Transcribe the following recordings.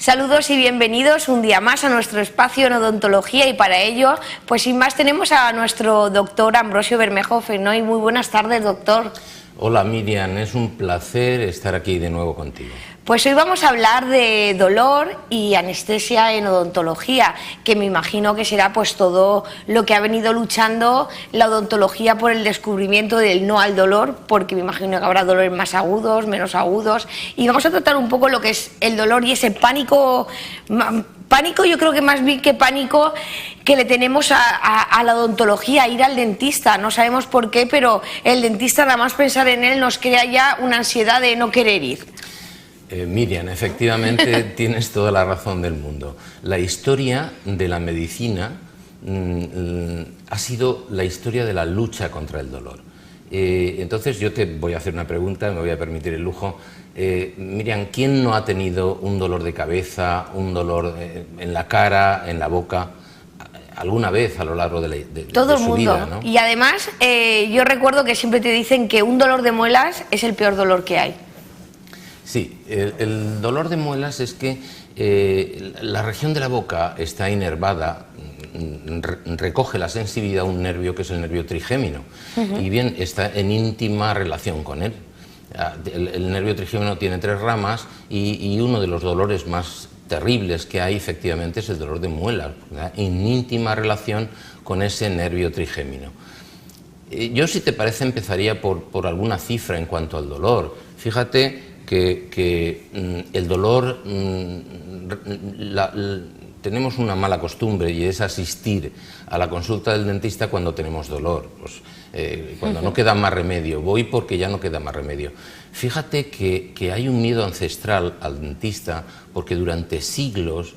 Saludos y bienvenidos un día más a nuestro espacio en odontología, y para ello, pues sin más, tenemos a nuestro doctor Ambrosio Bermejo Fenoy. Muy buenas tardes, doctor. Hola Miriam, es un placer estar aquí de nuevo contigo. Pues hoy vamos a hablar de dolor y anestesia en odontología, que me imagino que será pues todo lo que ha venido luchando la odontología por el descubrimiento del no al dolor, porque me imagino que habrá dolores más agudos, menos agudos, y vamos a tratar un poco lo que es el dolor y ese pánico, yo creo que más bien que pánico, que le tenemos a la odontología, ir al dentista. No sabemos por qué, pero el dentista, nada más pensar en él, nos crea ya una ansiedad de no querer ir. Miriam, efectivamente tienes toda la razón del mundo. La historia de la medicina ha sido la historia de la lucha contra el dolor. Entonces yo te voy a hacer una pregunta, me voy a permitir el lujo. Miriam, ¿quién no ha tenido un dolor de cabeza, un dolor en la cara, en la boca, alguna vez a lo largo de todo el su mundo, vida, ¿no? Y además yo recuerdo que siempre te dicen que un dolor de muelas es el peor dolor que hay. Sí, el dolor de muelas es que la región de la boca está inervada, recoge la sensibilidad a un nervio que es el nervio trigémino, y bien, está en íntima relación con él. El nervio trigémino tiene 3 ramas y uno de los dolores más terribles que hay efectivamente es el dolor de muelas, ¿verdad? En íntima relación con ese nervio trigémino. Yo, si te parece, empezaría por alguna cifra en cuanto al dolor. Fíjate que el dolor, tenemos una mala costumbre, y es asistir a la consulta del dentista cuando tenemos dolor, pues, cuando no queda más remedio. Voy porque ya no queda más remedio. Fíjate que hay un miedo ancestral al dentista, porque durante siglos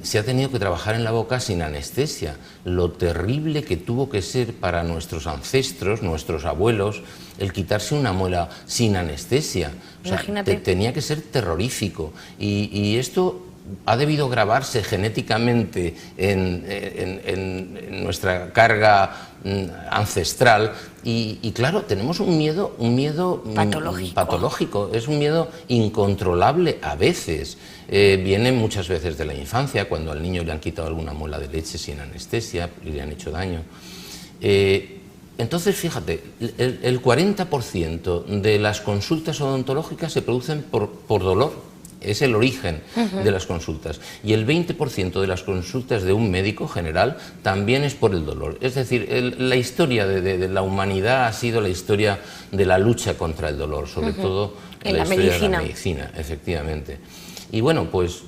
se ha tenido que trabajar en la boca sin anestesia. Lo terrible que tuvo que ser para nuestros ancestros, nuestros abuelos, el quitarse una muela sin anestesia. O sea, tenía que ser terrorífico. Y esto ha debido grabarse genéticamente en nuestra carga ancestral, y claro, tenemos un miedo patológico, es un miedo incontrolable a veces. Viene muchas veces de la infancia, cuando al niño le han quitado alguna muela de leche sin anestesia y le han hecho daño. Entonces, fíjate, el 40% de las consultas odontológicas se producen por dolor. Es el origen de las consultas. Y el 20% de las consultas de un médico general también es por el dolor. Es decir, la historia de la humanidad ha sido la historia de la lucha contra el dolor, sobre todo en la historia de la medicina, efectivamente. Y bueno, pues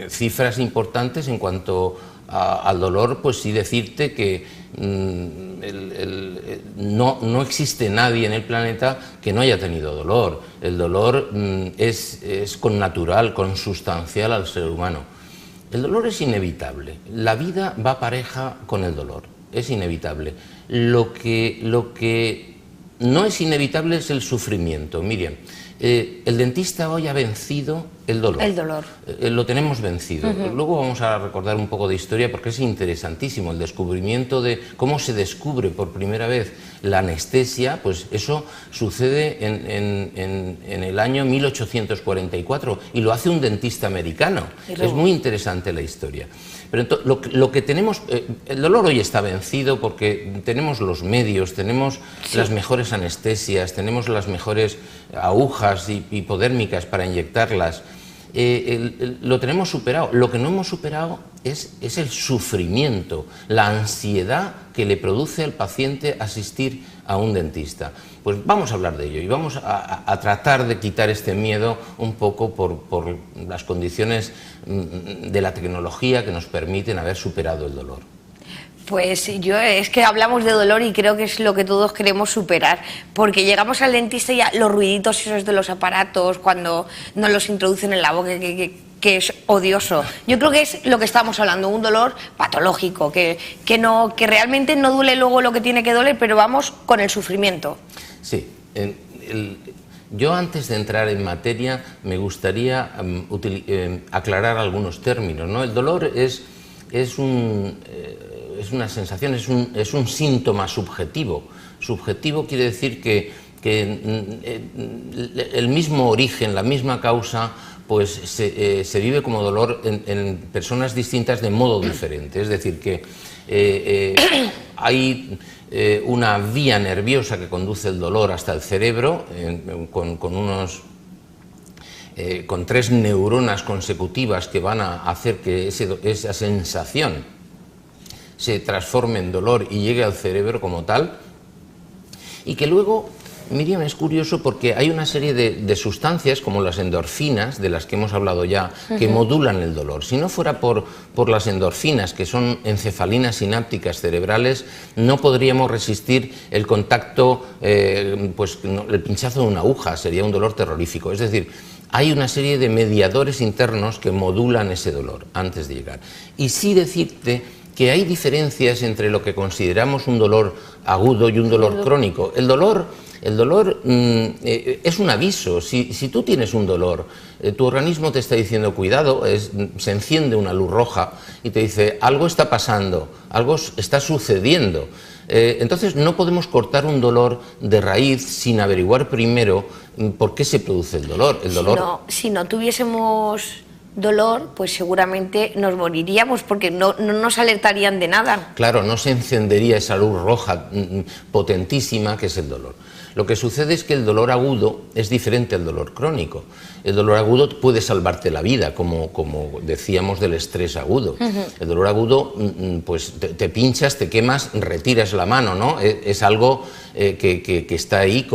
cifras importantes en cuanto al dolor, pues sí decirte que no existe nadie en el planeta que no haya tenido dolor. El dolor es connatural, consustancial al ser humano. El dolor es inevitable. La vida va pareja con el dolor. Es inevitable. Lo que no es inevitable es el sufrimiento. Miriam, el dentista hoy ha vencido el dolor. El dolor. Lo tenemos vencido. Luego vamos a recordar un poco de historia, porque es interesantísimo el descubrimiento de cómo se descubre por primera vez la anestesia. Pues eso sucede en el año 1844, y lo hace un dentista americano. Es muy interesante la historia. Pero lo que tenemos, el dolor hoy está vencido porque tenemos los medios, tenemos las mejores anestesias, tenemos las mejores agujas hipodérmicas para inyectarlas. Lo tenemos superado. Lo que no hemos superado es el sufrimiento, la ansiedad que le produce al paciente asistir a un dentista. Pues vamos a hablar de ello, y vamos a tratar de quitar este miedo un poco por las condiciones de la tecnología que nos permiten haber superado el dolor. Pues es que hablamos de dolor y creo que es lo que todos queremos superar, porque llegamos al dentista y ya los ruiditos esos de los aparatos cuando nos los introducen en la boca, que es odioso. Yo creo que es lo que estamos hablando, un dolor patológico, que realmente no duele luego lo que tiene que doler, pero vamos con el sufrimiento. Sí, yo, antes de entrar en materia, me gustaría aclarar algunos términos, ¿no? El dolor es una sensación, es un síntoma subjetivo. Subjetivo quiere decir que el mismo origen, la misma causa pues se vive como dolor en personas distintas de modo diferente. Es decir, que hay una vía nerviosa que conduce el dolor hasta el cerebro con 3 neuronas consecutivas que van a hacer que esa sensación se transforme en dolor y llegue al cerebro como tal, y que luego, Miriam, es curioso porque hay una serie de sustancias como las endorfinas, de las que hemos hablado ya, que modulan el dolor. Si no fuera por las endorfinas, que son encefalinas sinápticas cerebrales, no podríamos resistir el contacto, pues el pinchazo de una aguja, sería un dolor terrorífico. Es decir, hay una serie de mediadores internos que modulan ese dolor antes de llegar. Y sí decirte que hay diferencias entre lo que consideramos un dolor agudo y un dolor crónico. El dolor es un aviso. Si tú tienes un dolor, tu organismo te está diciendo cuidado, se enciende una luz roja y te dice algo está pasando, algo está sucediendo. Entonces no podemos cortar un dolor de raíz sin averiguar primero por qué se produce el dolor. Si no tuviésemos dolor, pues seguramente nos moriríamos porque no nos alertarían de nada. Claro, no se encendería esa luz roja potentísima que es el dolor. Lo que sucede es que el dolor agudo es diferente al dolor crónico. El dolor agudo puede salvarte la vida, como decíamos del estrés agudo. El dolor agudo, pues te pinchas, te quemas, retiras la mano, ¿no? Es algo que está ahí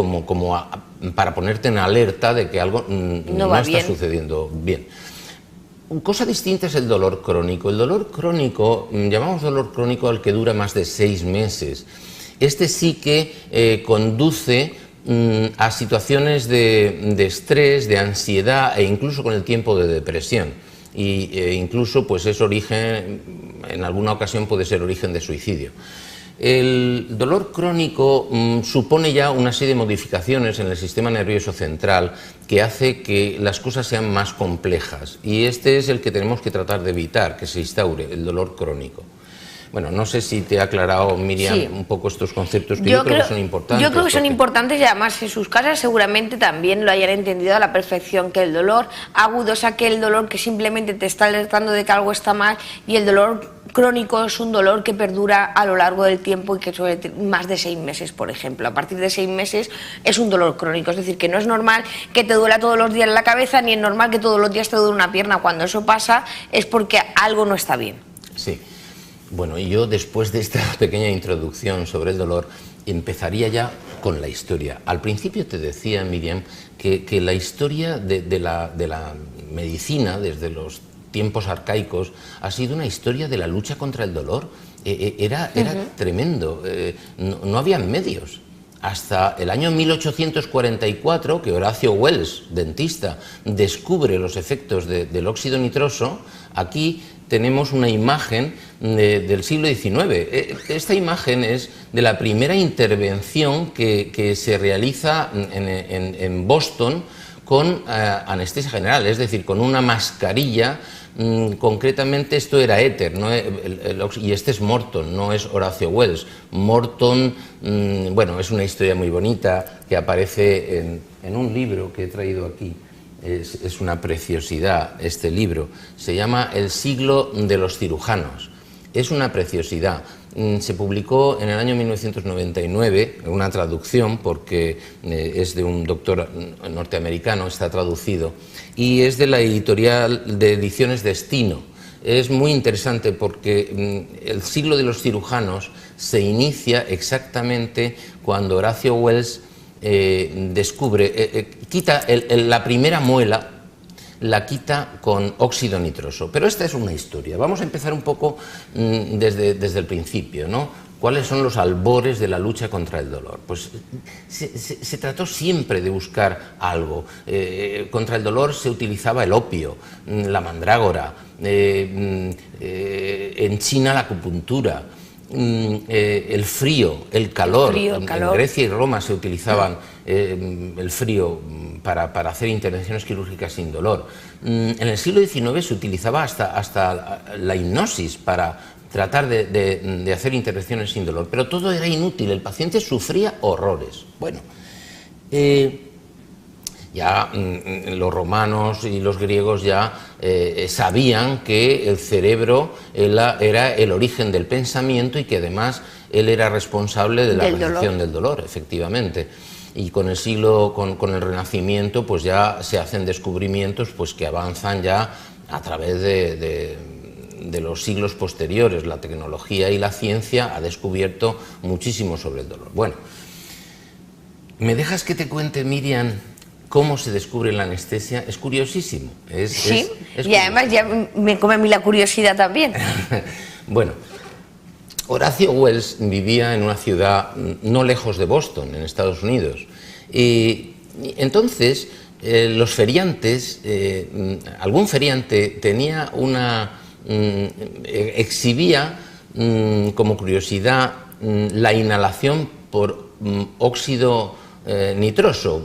para ponerte en alerta de que algo no está sucediendo bien. Cosa distinta es el dolor crónico. El dolor crónico, llamamos dolor crónico al que dura más de 6 meses. Este sí que conduce a situaciones de estrés, de ansiedad e incluso con el tiempo de depresión. Incluso pues es origen, en alguna ocasión puede ser origen de suicidio. El dolor crónico supone ya una serie de modificaciones en el sistema nervioso central que hace que las cosas sean más complejas, y este es el que tenemos que tratar de evitar, que se instaure el dolor crónico. Bueno, no sé si te ha aclarado, Miriam, un poco estos conceptos que yo creo que son importantes. Yo creo que son importantes, y además en sus casas seguramente también lo hayan entendido a la perfección, que el dolor agudo es aquel dolor que simplemente te está alertando de que algo está mal, y el dolor crónico es un dolor que perdura a lo largo del tiempo y que suele tener más de 6 meses, por ejemplo. A partir de 6 meses es un dolor crónico, es decir, que no es normal que te duela todos los días la cabeza, ni es normal que todos los días te duele una pierna. Cuando eso pasa es porque algo no está bien. Sí. Bueno, y yo después de esta pequeña introducción sobre el dolor empezaría ya con la historia. Al principio te decía, Miriam, que la historia de la medicina desde los tiempos arcaicos ha sido una historia de la lucha contra el dolor. Era tremendo, no había medios. Hasta el año 1844, que Horacio Wells, dentista, descubre los efectos del óxido nitroso. Aquí tenemos una imagen del siglo XIX. Esta imagen es de la primera intervención que se realiza en Boston con anestesia general, es decir, con una mascarilla. Concretamente esto era éter, ¿no? Y este es Morton, no es Horacio Wells. Morton, bueno, es una historia muy bonita que aparece en un libro que he traído aquí. Es una preciosidad este libro. Se llama El siglo de los cirujanos. Es una preciosidad. Se publicó en el año 1999, una traducción, porque es de un doctor norteamericano, está traducido, y es de la editorial de Ediciones Destino. Es muy interesante porque el siglo de los cirujanos se inicia exactamente cuando Horacio Wells descubre, quita la primera muela, la quita con óxido nitroso. Pero esta es una historia. Vamos a empezar un poco desde el principio, ¿no? ¿Cuáles son los albores de la lucha contra el dolor? Pues se trató siempre de buscar algo. Contra el dolor se utilizaba el opio, la mandrágora, en China la acupuntura, el frío, el calor. En Grecia y Roma se utilizaban el frío para hacer intervenciones quirúrgicas sin dolor. En el siglo XIX se utilizaba hasta la hipnosis para tratar de hacer intervenciones sin dolor, pero todo era inútil, el paciente sufría horrores. Bueno, Ya los romanos y los griegos ya sabían que el cerebro era el origen del pensamiento y que además él era responsable de la percepción del dolor, efectivamente. Y con el siglo, con el Renacimiento, pues ya se hacen descubrimientos pues que avanzan ya a través de los siglos posteriores. La tecnología y la ciencia ha descubierto muchísimo sobre el dolor. Bueno, ¿me dejas que te cuente, Miriam, cómo se descubre la anestesia? Es curiosísimo. Sí, y además ya me come a mí la curiosidad también. Bueno, Horacio Wells vivía en una ciudad no lejos de Boston, en Estados Unidos. Y entonces los feriantes, algún feriante tenía exhibía como curiosidad la inhalación por óxido nitroso.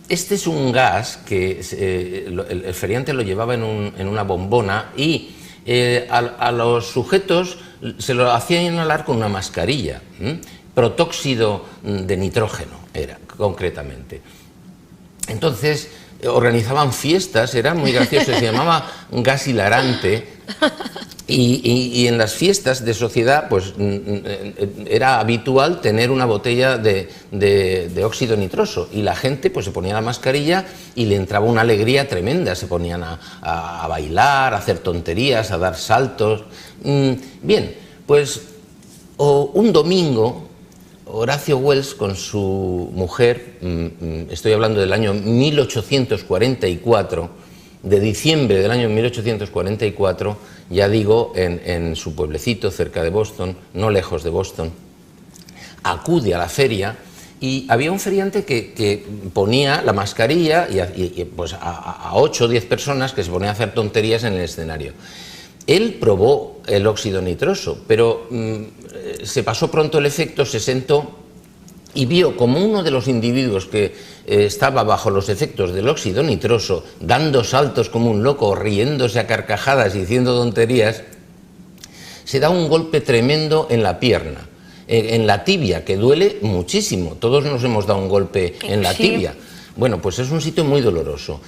Este es un gas que el feriante lo llevaba en una bombona y a los sujetos se lo hacían inhalar con una mascarilla, protóxido de nitrógeno era concretamente. Entonces organizaban fiestas, era muy gracioso, se llamaba gas hilarante. Y en las fiestas de sociedad pues era habitual tener una botella de óxido nitroso y la gente pues se ponía la mascarilla y le entraba una alegría tremenda, se ponían a bailar, a hacer tonterías, a dar saltos. Bien, pues un domingo Horacio Wells con su mujer, estoy hablando del año 1844, de diciembre del año 1844, ya digo, en su pueblecito cerca de Boston, no lejos de Boston, acude a la feria y había un feriante que ponía la mascarilla y pues a 8 o 10 personas que se ponían a hacer tonterías en el escenario. Él probó el óxido nitroso, pero se pasó pronto el efecto, se sentó y vio como uno de los individuos que estaba bajo los efectos del óxido nitroso, dando saltos como un loco, riéndose a carcajadas y diciendo tonterías, se da un golpe tremendo en la pierna, en la tibia, que duele muchísimo. Todos nos hemos dado un golpe en la tibia. Bueno, pues es un sitio muy doloroso.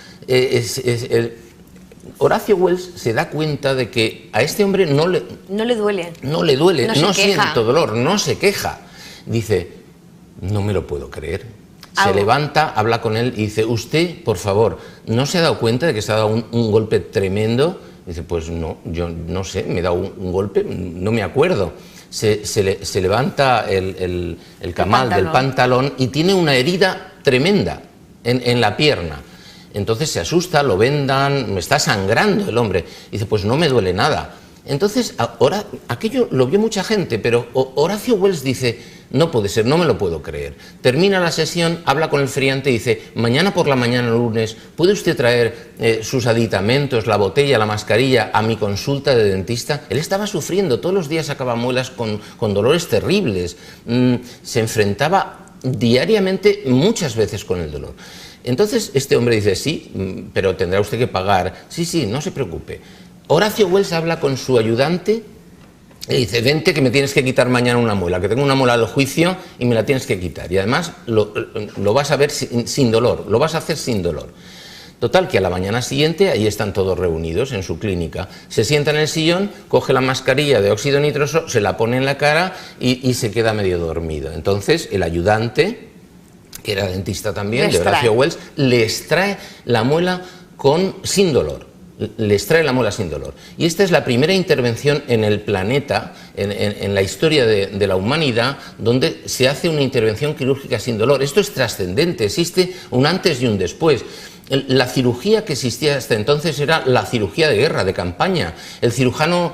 Horacio Wells se da cuenta de que a este hombre no le duele, no siente dolor, no se queja. Dice: no me lo puedo creer. Se levanta, habla con él y dice: usted, por favor, ¿no se ha dado cuenta de que se ha dado un golpe tremendo? Dice: pues no, yo no sé, me he dado un golpe, no me acuerdo. Se levanta el camal del pantalón y tiene una herida tremenda en la pierna. Entonces se asusta, lo vendan, me está sangrando el hombre. Dice: pues no me duele nada. Entonces, ahora, aquello lo vio mucha gente, pero Horacio Wells dice: no puede ser, no me lo puedo creer. Termina la sesión, habla con el feriante y dice: mañana por la mañana, lunes, ¿puede usted traer sus aditamentos, la botella, la mascarilla, a mi consulta de dentista? Él estaba sufriendo, todos los días sacaba muelas con dolores terribles. Se enfrentaba diariamente muchas veces con el dolor. Entonces este hombre dice: sí, pero tendrá usted que pagar. Sí, no se preocupe. Horacio Wells habla con su ayudante y dice: vente que me tienes que quitar mañana una muela, que tengo una muela al juicio y me la tienes que quitar. Y además lo vas a ver sin dolor, lo vas a hacer sin dolor. Total, que a la mañana siguiente ahí están todos reunidos en su clínica. Se sienta en el sillón, coge la mascarilla de óxido nitroso, se la pone en la cara y se queda medio dormido. Entonces el ayudante, que era dentista también, de Horacio Wells, le extrae la muela sin dolor. Le extrae la muela sin dolor. Y esta es la primera intervención en el planeta, en la historia de la humanidad, donde se hace una intervención quirúrgica sin dolor. Esto es trascendente, existe un antes y un después. La cirugía que existía hasta entonces era la cirugía de guerra, de campaña. El cirujano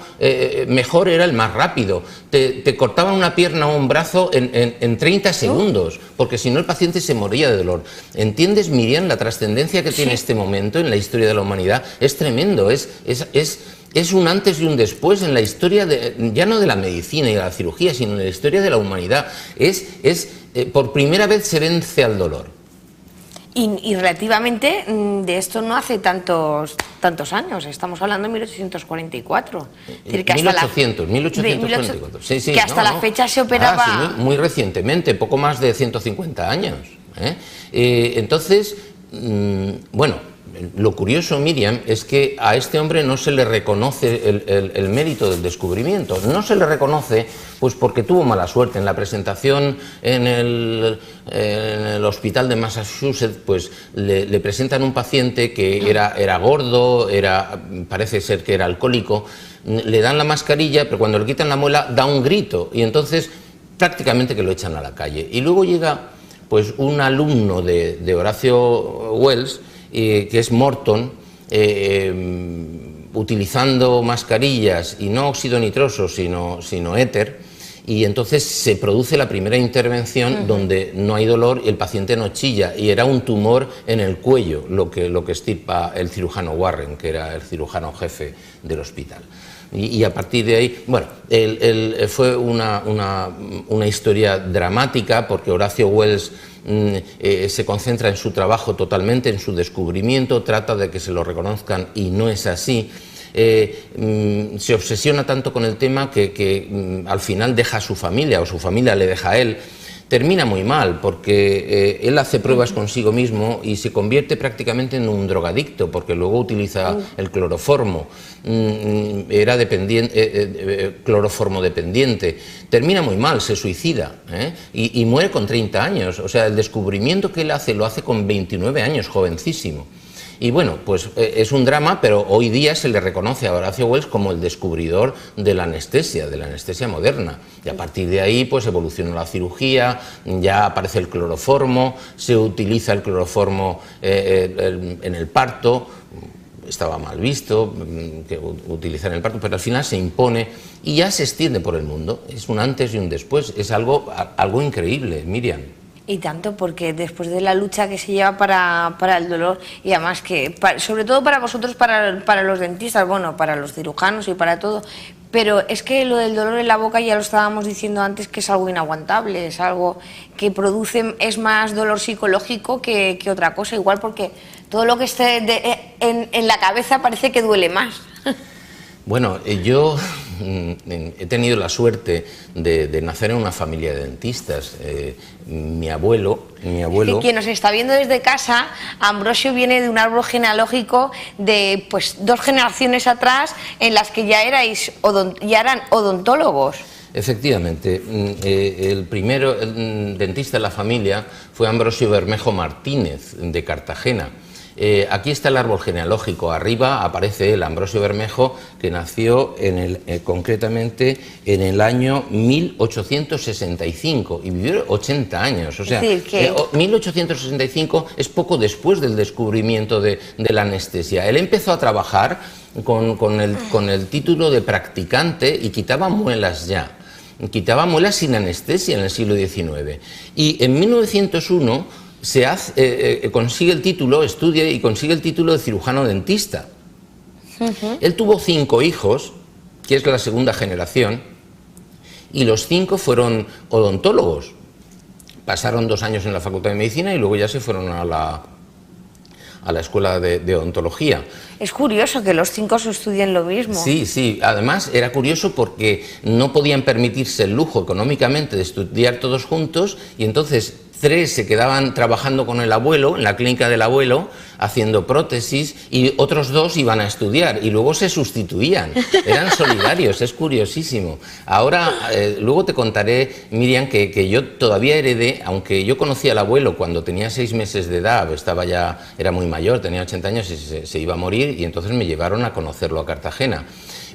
mejor era el más rápido. Te cortaban una pierna o un brazo en 30 segundos, porque si no el paciente se moría de dolor. ¿Entiendes, Miriam, la trascendencia que tiene este momento en la historia de la humanidad? Es tremendo, es un antes y un después en la historia, ya no de la medicina y de la cirugía, sino en la historia de la humanidad. Por primera vez se vence al dolor. Y relativamente de esto no hace tantos años, estamos hablando de 1844. Es decir, que 1844. Sí, que hasta la fecha se operaba... Sí, muy recientemente, poco más de 150 años. Entonces, bueno, lo curioso, Miriam, es que a este hombre no se le reconoce el mérito del descubrimiento. No se le reconoce pues porque tuvo mala suerte. En la presentación en el hospital de Massachusetts, pues le presentan un paciente que era gordo, parece ser que era alcohólico, le dan la mascarilla, pero cuando le quitan la muela da un grito y entonces prácticamente que lo echan a la calle. Y luego llega pues un alumno de Horacio Wells, que es Morton, utilizando mascarillas y no óxido nitroso sino éter, y entonces se produce la primera intervención donde no hay dolor y el paciente no chilla, y era un tumor en el cuello lo que extirpa el cirujano Warren, que era el cirujano jefe del hospital. Y a partir de ahí, bueno, fue una historia dramática porque Horacio Wells se concentra en su trabajo totalmente, en su descubrimiento, trata de que se lo reconozcan y no es así. Se obsesiona tanto con el tema que al final deja a su familia o su familia le deja a él. Termina muy mal porque él hace pruebas consigo mismo y se convierte prácticamente en un drogadicto porque luego utiliza el cloroformo, era cloroformo dependiente, termina muy mal, se suicida y muere con 30 años, o sea, el descubrimiento que él hace lo hace con 29 años, jovencísimo. Y bueno, pues es un drama, pero hoy día se le reconoce a Horacio Wells como el descubridor de la anestesia moderna. Y a partir de ahí pues evolucionó la cirugía, ya aparece el cloroformo, se utiliza el cloroformo en el parto, estaba mal visto que utilizar en el parto, pero al final se impone y ya se extiende por el mundo. Es un antes y un después, es algo increíble, Miriam. Y tanto, porque después de la lucha que se lleva para el dolor, y además que, sobre todo para vosotros, para los dentistas, bueno, para los cirujanos y para todo, pero es que lo del dolor en la boca ya lo estábamos diciendo antes, que es algo inaguantable, es algo que produce, es más dolor psicológico que otra cosa, igual porque todo lo que esté en la cabeza parece que duele más. Bueno, yo he tenido la suerte de nacer en una familia de dentistas. Mi abuelo... Y quien nos está viendo desde casa, Ambrosio viene de un árbol genealógico de pues 2 generaciones atrás en las que ya eran odontólogos. Efectivamente, el primero dentista de la familia fue Ambrosio Bermejo Martínez, de Cartagena. Aquí está el árbol genealógico, arriba aparece el Ambrosio Bermejo, que nació concretamente en el año 1865 y vivió 80 años, o sea, 1865 es poco después del descubrimiento de la anestesia. Él empezó a trabajar con el título de practicante y quitaba muelas ya. Quitaba muelas sin anestesia en el siglo XIX. Y en 1901 consigue el título, estudia y consigue el título de cirujano dentista. Él tuvo 5 hijos, que es la segunda generación, y los 5 fueron odontólogos. Pasaron 2 años en la Facultad de Medicina y luego ya se fueron a la escuela de odontología. Es curioso que los 5 se estudien lo mismo. Sí, sí, además era curioso porque no podían permitirse el lujo económicamente de estudiar todos juntos y entonces 3 se quedaban trabajando con el abuelo, en la clínica del abuelo, haciendo prótesis, y otros 2 iban a estudiar y luego se sustituían, eran solidarios, es curiosísimo. Ahora, luego te contaré, Miriam, que yo todavía heredé, aunque yo conocí al abuelo cuando tenía 6 meses de edad, era muy mayor, tenía 80 años y se iba a morir, y entonces me llevaron a conocerlo a Cartagena.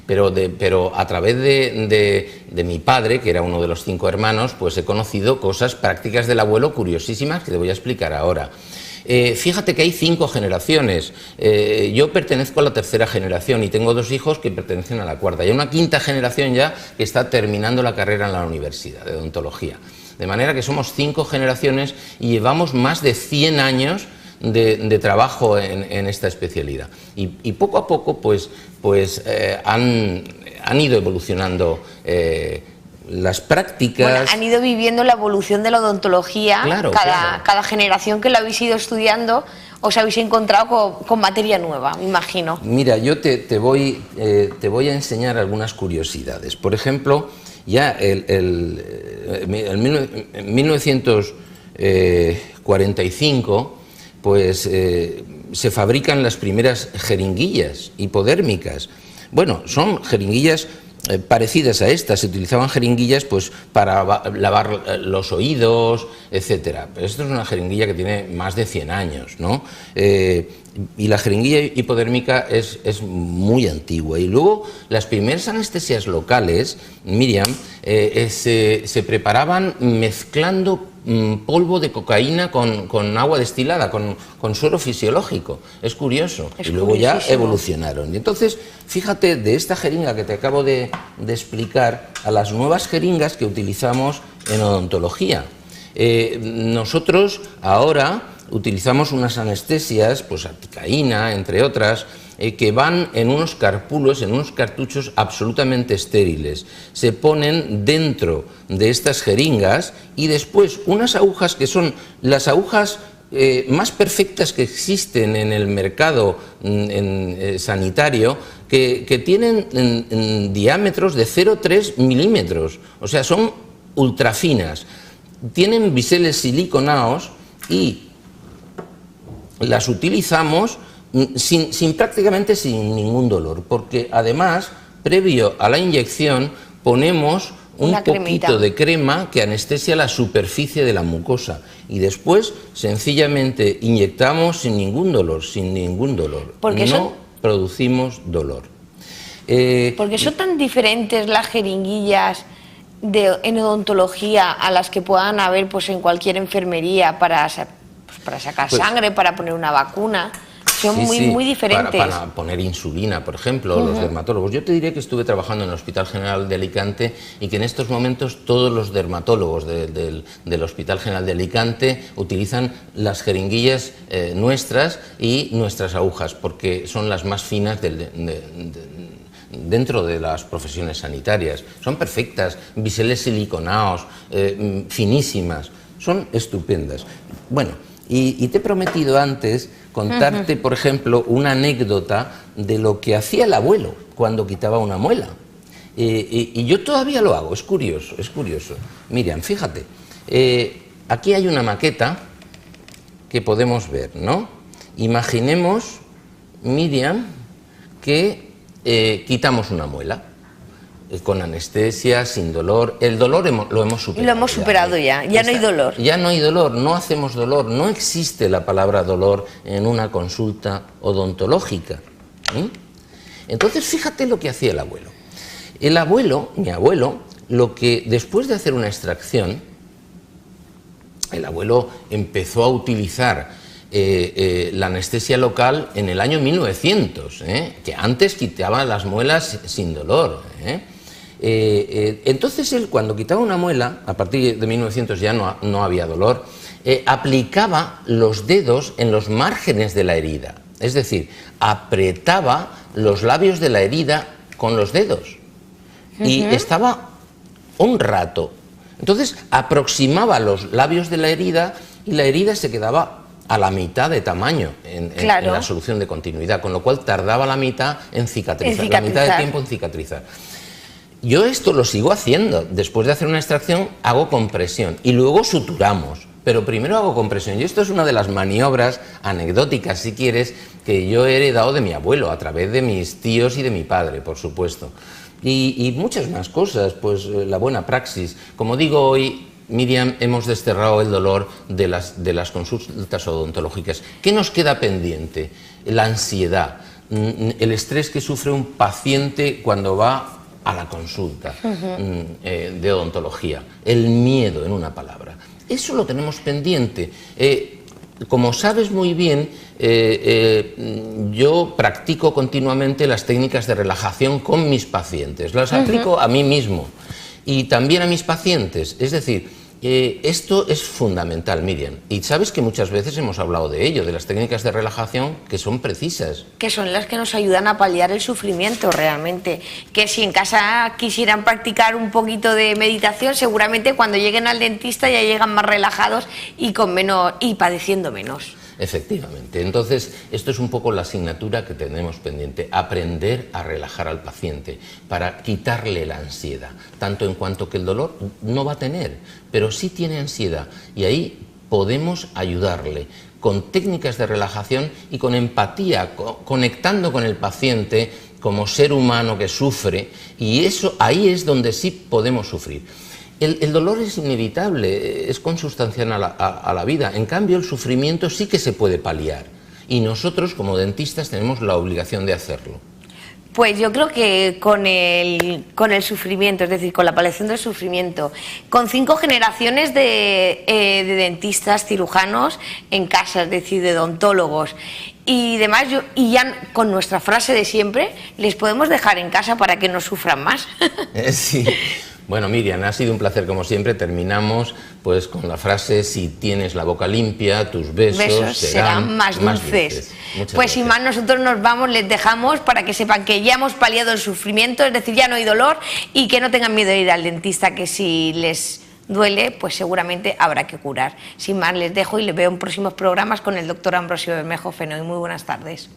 Pero a través de mi padre, que era uno de los 5 hermanos, pues he conocido cosas prácticas del abuelo curiosísimas que te voy a explicar ahora. Fíjate que hay 5 generaciones. Yo pertenezco a la 3ª generación y tengo 2 hijos que pertenecen a la 4ª. Hay una 5ª generación ya que está terminando la carrera en la universidad de odontología. De manera que somos 5 generaciones y llevamos más de 100 años de trabajo en esta especialidad. Y poco a poco pues han ido evolucionando las prácticas. Bueno, han ido viviendo la evolución de la odontología. Claro, cada generación que la habéis ido estudiando os habéis encontrado con materia nueva, me imagino. Mira, yo te voy a enseñar algunas curiosidades. Por ejemplo, ya en 1900 45, pues se fabrican las primeras jeringuillas hipodérmicas. Bueno, son jeringuillas parecidas a estas, se utilizaban jeringuillas pues para lavar los oídos, etcétera. Pero esto es una jeringuilla que tiene más de 100 años, ¿no? Y la jeringuilla hipodérmica es muy antigua. Y luego las primeras anestesias locales, Miriam, se preparaban mezclando polvo de cocaína con agua destilada, con suero fisiológico. Es curioso. Y luego ya evolucionaron. Y entonces, fíjate, de esta jeringa que te acabo de explicar, a las nuevas jeringas que utilizamos en odontología. Nosotros ahora utilizamos unas anestesias, pues articaína, entre otras, que van en unos carpulos, en unos cartuchos absolutamente estériles. Se ponen dentro de estas jeringas y después unas agujas que son las agujas más perfectas que existen en el mercado sanitario, que tienen diámetros de 0,3 milímetros, o sea, son ultrafinas. Tienen biseles siliconados y las utilizamos prácticamente sin ningún dolor, porque además, previo a la inyección, ponemos un poquito de crema que anestesia la superficie de la mucosa y después sencillamente inyectamos sin ningún dolor, Porque no producimos dolor. Porque son tan diferentes las jeringuillas en odontología a las que puedan haber pues en cualquier enfermería para sacar sangre, para poner una vacuna. Son muy diferentes. Para poner insulina, por ejemplo, los dermatólogos. Yo te diré que estuve trabajando en el Hospital General de Alicante y que en estos momentos todos los dermatólogos del Hospital General de Alicante utilizan las jeringuillas nuestras y nuestras agujas, porque son las más finas dentro de las profesiones sanitarias. Son perfectas, biseles siliconados, finísimas, son estupendas. Bueno, y te he prometido antes contarte, por ejemplo, una anécdota de lo que hacía el abuelo cuando quitaba una muela. Y yo todavía lo hago, es curioso, es curioso. Miriam, fíjate, aquí hay una maqueta que podemos ver, ¿no? Imaginemos, Miriam, que quitamos una muela. Con anestesia, sin dolor. El dolor lo hemos superado. Lo hemos superado ya no hay dolor. Ya no hay dolor, no hacemos dolor, no existe la palabra dolor en una consulta odontológica. Entonces, fíjate lo que hacía el abuelo. El abuelo, mi abuelo, lo que después de hacer una extracción, el abuelo empezó a utilizar la anestesia local en el año 1900, que antes quitaba las muelas sin dolor. Entonces él, cuando quitaba una muela, a partir de 1900 ya no había dolor, aplicaba los dedos en los márgenes de la herida, es decir, apretaba los labios de la herida con los dedos y estaba un rato. Entonces aproximaba los labios de la herida y la herida se quedaba a la mitad de tamaño en la solución de continuidad, con lo cual tardaba la mitad en cicatrizar, la mitad de tiempo en cicatrizar. Yo esto lo sigo haciendo. Después de hacer una extracción hago compresión y luego suturamos, pero primero hago compresión. Y esto es una de las maniobras anecdóticas, si quieres, que yo he heredado de mi abuelo, a través de mis tíos y de mi padre, por supuesto. Y muchas más cosas, pues la buena praxis. Como digo hoy, Miriam, hemos desterrado el dolor de las consultas odontológicas. ¿Qué nos queda pendiente? La ansiedad, el estrés que sufre un paciente cuando va a la consulta de odontología, el miedo, en una palabra. Eso lo tenemos pendiente. Como sabes muy bien, yo practico continuamente las técnicas de relajación con mis pacientes, las aplico a mí mismo y también a mis pacientes, es decir, esto es fundamental, Miriam, y sabes que muchas veces hemos hablado de ello, de las técnicas de relajación que son precisas. Que son las que nos ayudan a paliar el sufrimiento realmente, que si en casa quisieran practicar un poquito de meditación, seguramente cuando lleguen al dentista ya llegan más relajados y padeciendo menos. Efectivamente. Entonces, esto es un poco la asignatura que tenemos pendiente, aprender a relajar al paciente para quitarle la ansiedad, tanto en cuanto que el dolor no va a tener, pero sí tiene ansiedad. Y ahí podemos ayudarle con técnicas de relajación y con empatía, conectando con el paciente como ser humano que sufre, y eso ahí es donde sí podemos sufrir. El dolor es inevitable, es consustancial a la vida, en cambio el sufrimiento sí que se puede paliar, y nosotros como dentistas tenemos la obligación de hacerlo. Pues yo creo que con el sufrimiento, es decir, con la paliación del sufrimiento, con 5 generaciones de dentistas, cirujanos en casa, es decir, de odontólogos y demás, y ya con nuestra frase de siempre, les podemos dejar en casa para que no sufran más. Sí. Bueno, Miriam, ha sido un placer como siempre. Terminamos pues con la frase: si tienes la boca limpia, tus besos serán más dulces. Pues sin más, nosotros nos vamos, les dejamos para que sepan que ya hemos paliado el sufrimiento, es decir, ya no hay dolor, y que no tengan miedo de ir al dentista, que si les duele, pues seguramente habrá que curar. Sin más, les dejo y les veo en próximos programas con el doctor Ambrosio Bermejo Fenoy. Muy buenas tardes.